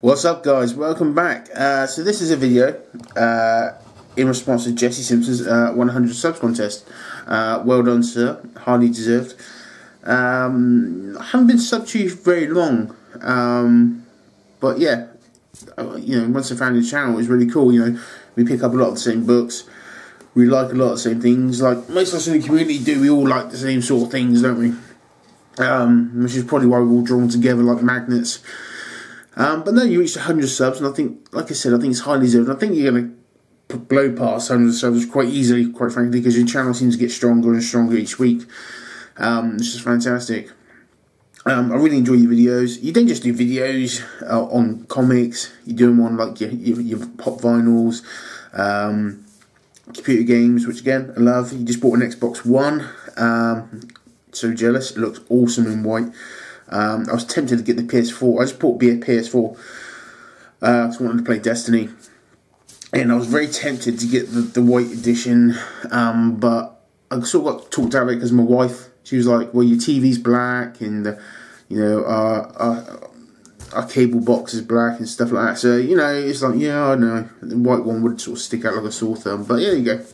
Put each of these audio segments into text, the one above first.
What's up, guys? Welcome back. So this is a video in response to Jesse Simpson's 100 subs contest. Well done, sir. Highly deserved. I haven't been subbed to you very long, but yeah, once I found your channel, it was really cool. We pick up a lot of the same books. We like a lot of the same things. Like most of us in the community do. We all like the same sort of things, don't we? Which is probably why we're all drawn together like magnets. But no, you reached 100 subs, and I think, like I said, I think it's highly deserved. I think you're going to blow past 100 subs quite easily, quite frankly, because your channel seems to get stronger and stronger each week. It's just fantastic. I really enjoy your videos. You don't just do videos on comics. You do them on like your pop vinyls, computer games, which again I love. You just bought an Xbox One. So jealous. It looks awesome in white. I was tempted to get the PS4. I just bought a PS4 because I wanted to play Destiny, and I was very tempted to get the white edition, but I sort of got talked out of it because my wife, she was like, well, your TV's black, and our cable box is black and stuff like that, so it's like, yeah, I know the white one would sort of stick out like a sore thumb, but yeah, there you go.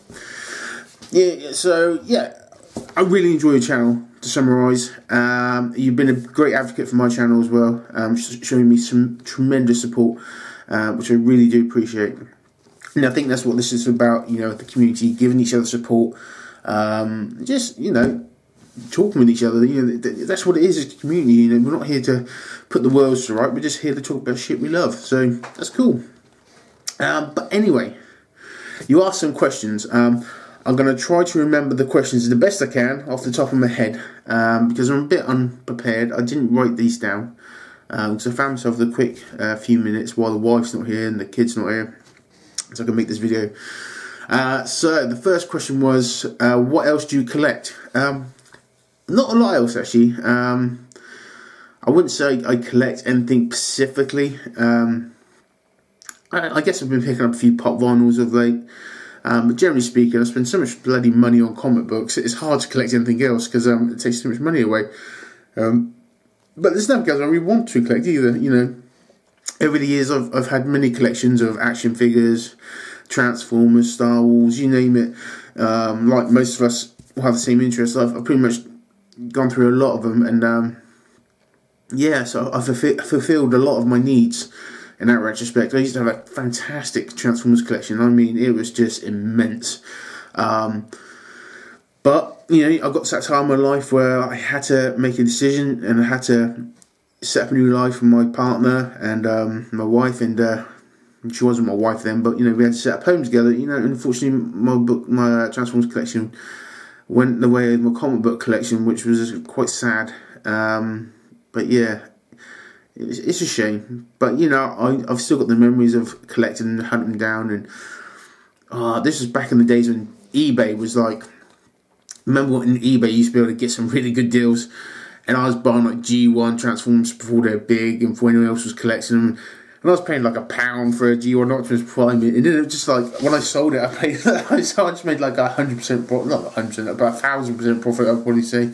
Yeah, so yeah, I really enjoy your channel. To summarise, you've been a great advocate for my channel as well, showing me some tremendous support, which I really do appreciate. And I think that's what this is about, the community, giving each other support, just, talking with each other. That's what it is as a community. We're not here to put the world to right, we're just here to talk about shit we love, so that's cool. But anyway, you asked some questions. I'm going to try to remember the questions the best I can off the top of my head, because I'm a bit unprepared. I didn't write these down, because I found myself the quick few minutes while the wife's not here and the kid's not here, so I can make this video. So the first question was, what else do you collect? Not a lot else, actually. I wouldn't say I collect anything specifically. I guess I've been picking up a few pop vinyls of late. But generally speaking, I spend so much bloody money on comic books, it's hard to collect anything else because it takes so much money away. But there's nothing else I really want to collect either. Over the years I've had many collections of action figures, Transformers, Star Wars, you name it. Like most of us will have the same interests. I've pretty much gone through a lot of them, and yeah, so I've fulfilled a lot of my needs. In that retrospect, I used to have a fantastic Transformers collection. I mean, it was just immense. But I got to that time in my life where I had to make a decision, and I had to set up a new life with my partner and my wife. And she wasn't my wife then, but we had to set up home together. Unfortunately, my Transformers collection went the way of my comic book collection, which was quite sad. But yeah. It's a shame, but I've still got the memories of collecting and hunting them down, and this was back in the days when eBay was like, remember when eBay used to be able to get some really good deals, and I was buying like G1 Transformers before they were big and before anyone else was collecting them, and I was paying like £1 for a G1 Optimus Prime, and then it was just like, when I sold it, I just made like 100% profit, not 100%, about 1,000% profit, I'd probably say.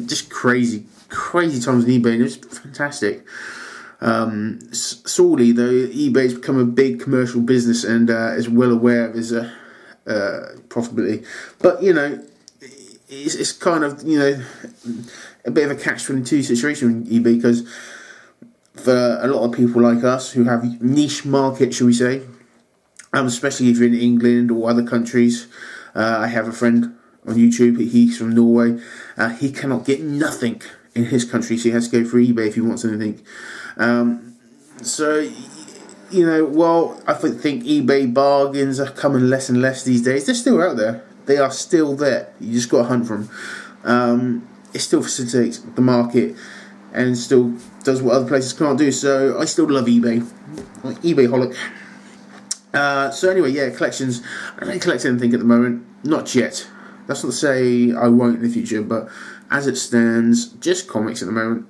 Just crazy times on eBay, and it was fantastic. Sorely though, eBay's become a big commercial business and is well aware of its profitability, but it's kind of a bit of a catch-22 situation with eBay, because for a lot of people like us who have niche market, shall we say, especially if you're in England or other countries. I have a friend on YouTube, he's from Norway. He cannot get nothing in his country, so he has to go through eBay if he wants anything. So, while I think eBay bargains are coming less and less these days, they're still out there. They are still there. You just got to hunt for them. It still facilitates the market and still does what other places can't do. So I still love eBay. Like eBay-holic. So anyway, yeah, collections. I don't collect anything at the moment. Not yet. That's not to say I won't in the future, but as it stands, just comics at the moment.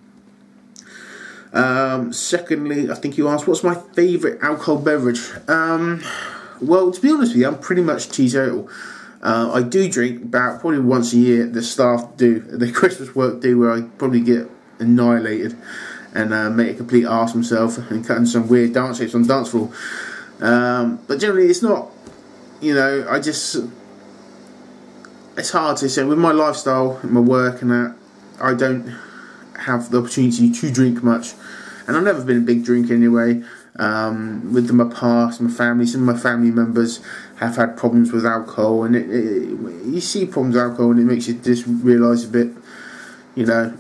Secondly, I think you asked, what's my favourite alcohol beverage? Well, to be honest with you, I'm pretty much teetotal. I do drink about probably once a year. The staff do, the Christmas work do, where I probably get annihilated. and make a complete arse himself and cutting some weird dance shapes on the dance floor. But generally, it's not. You know, it's hard to say with my lifestyle, my work, and that I don't have the opportunity to drink much, and I've never been a big drinker anyway. With my past, my family, some of my family members have had problems with alcohol, and you see problems with alcohol, and it makes you just realise a bit, you know,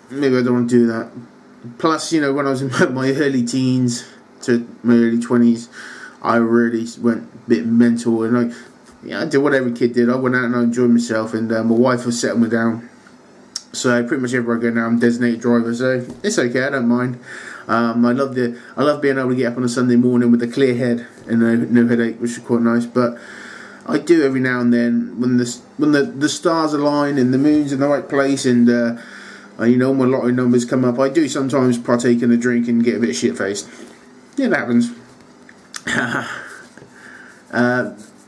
maybe I don't want to do that. Plus, you know, when I was in my early teens to my early 20s, I really went a bit mental, and I did what every kid did. I went out and I enjoyed myself, and my wife was settling me down. So pretty much everywhere I go now, I'm a designated driver, so it's okay. I don't mind. I love being able to get up on a Sunday morning with a clear head and no headache, which is quite nice. But I do every now and then when the stars align and the moon's in the right place, and you know, my lottery numbers come up. I do sometimes partake in a drink and get a bit shit faced. Yeah, that happens.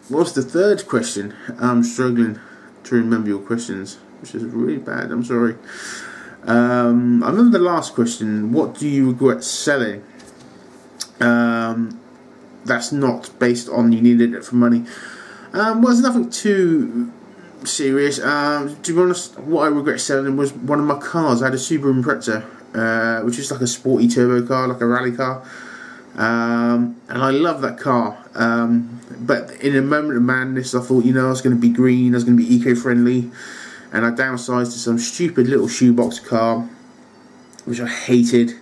What's the third question? I'm struggling to remember your questions, which is really bad. I'm sorry. I remember the last question. What do you regret selling? That's not based on you needed it for money. Well, it's nothing too serious. To be honest, what I regret selling was one of my cars. I had a Subaru Impreza, which is like a sporty turbo car, like a rally car. And I love that car. But in a moment of madness, I thought, you know, I was going to be green, I was going to be eco-friendly, and I downsized to some stupid little shoebox car, which I hated.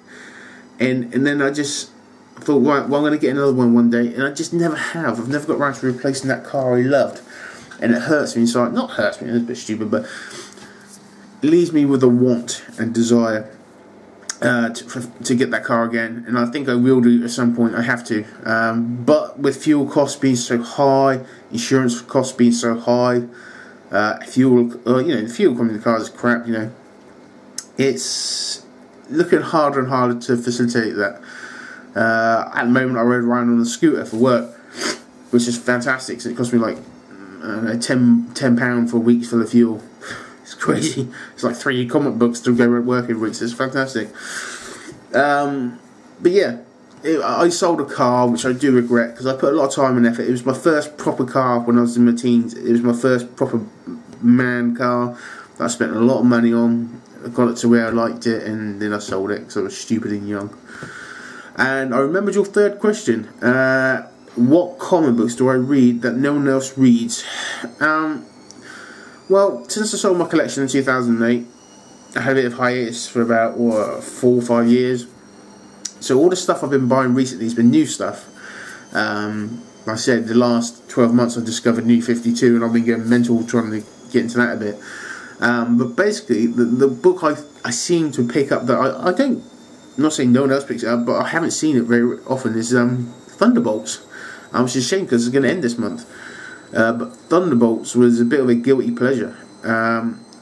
And then I just thought, right, well, I'm going to get another one day, and I just never have. I've never got around to replacing that car I loved, and it hurts me inside. Not hurts me, it's a bit stupid, but it leaves me with a want and desire to get that car again, and I think I will do at some point. I have to, but with fuel costs being so high, insurance costs being so high, fuel, you know, the fuel coming in the cars is crap. You know, it's looking harder and harder to facilitate that. At the moment, I rode around on a scooter for work, which is fantastic. So it cost me like £10 for a week's full of fuel. It's crazy. It's like 3 comic books to go to work every week, so it's fantastic. But yeah, I sold a car, which I do regret, because I put a lot of time and effort. It was my first proper car when I was in my teens. It was my first proper man car that I spent a lot of money on. I got it to where I liked it, and then I sold it because I was stupid and young. And I remembered your third question. What comic books do I read that no one else reads? Well, since I sold my collection in 2008, I had a bit of hiatus for about 4 or 5 years. So all the stuff I've been buying recently has been new stuff. Like I said, the last 12 months I've discovered New 52, and I've been getting mental trying to get into that a bit. But basically, the book I seem to pick up that I don't, I'm not saying no one else picks it up, but I haven't seen it very often, is Thunderbolts. Which is a shame because it's going to end this month. But Thunderbolts was a bit of a guilty pleasure.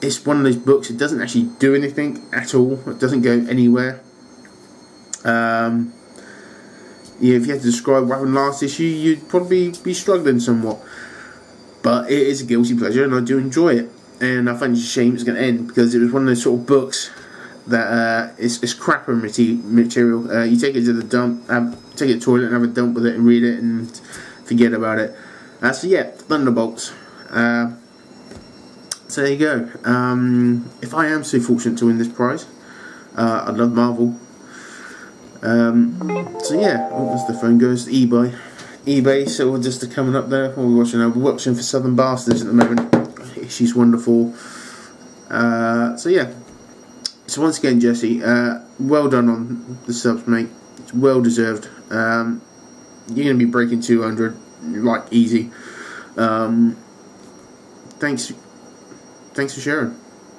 It's one of those books, it doesn't actually do anything at all. It doesn't go anywhere. Yeah, if you had to describe what happened last issue, you'd probably be struggling somewhat. But it is a guilty pleasure, and I do enjoy it. And I find it's a shame it's going to end, because it was one of those sort of books that it's crapper material. You take it to the dump, take it to the toilet and have a dump with it and read it and forget about it. So yeah, Thunderbolts. So there you go. If I am so fortunate to win this prize, I'd love Marvel. So yeah, as the phone goes, eBay. So we're just coming up there. What are we watching now? We're watching for Southern Bastards at the moment. She's wonderful. So yeah. So once again, Jesse, well done on the subs, mate. It's well deserved. You're gonna be breaking 200, like easy. Thanks for sharing.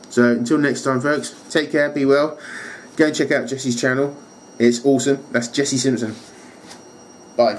So until next time, folks, take care, be well. Go and check out Jesse's channel. It's awesome. That's Jesse Simpson. Bye.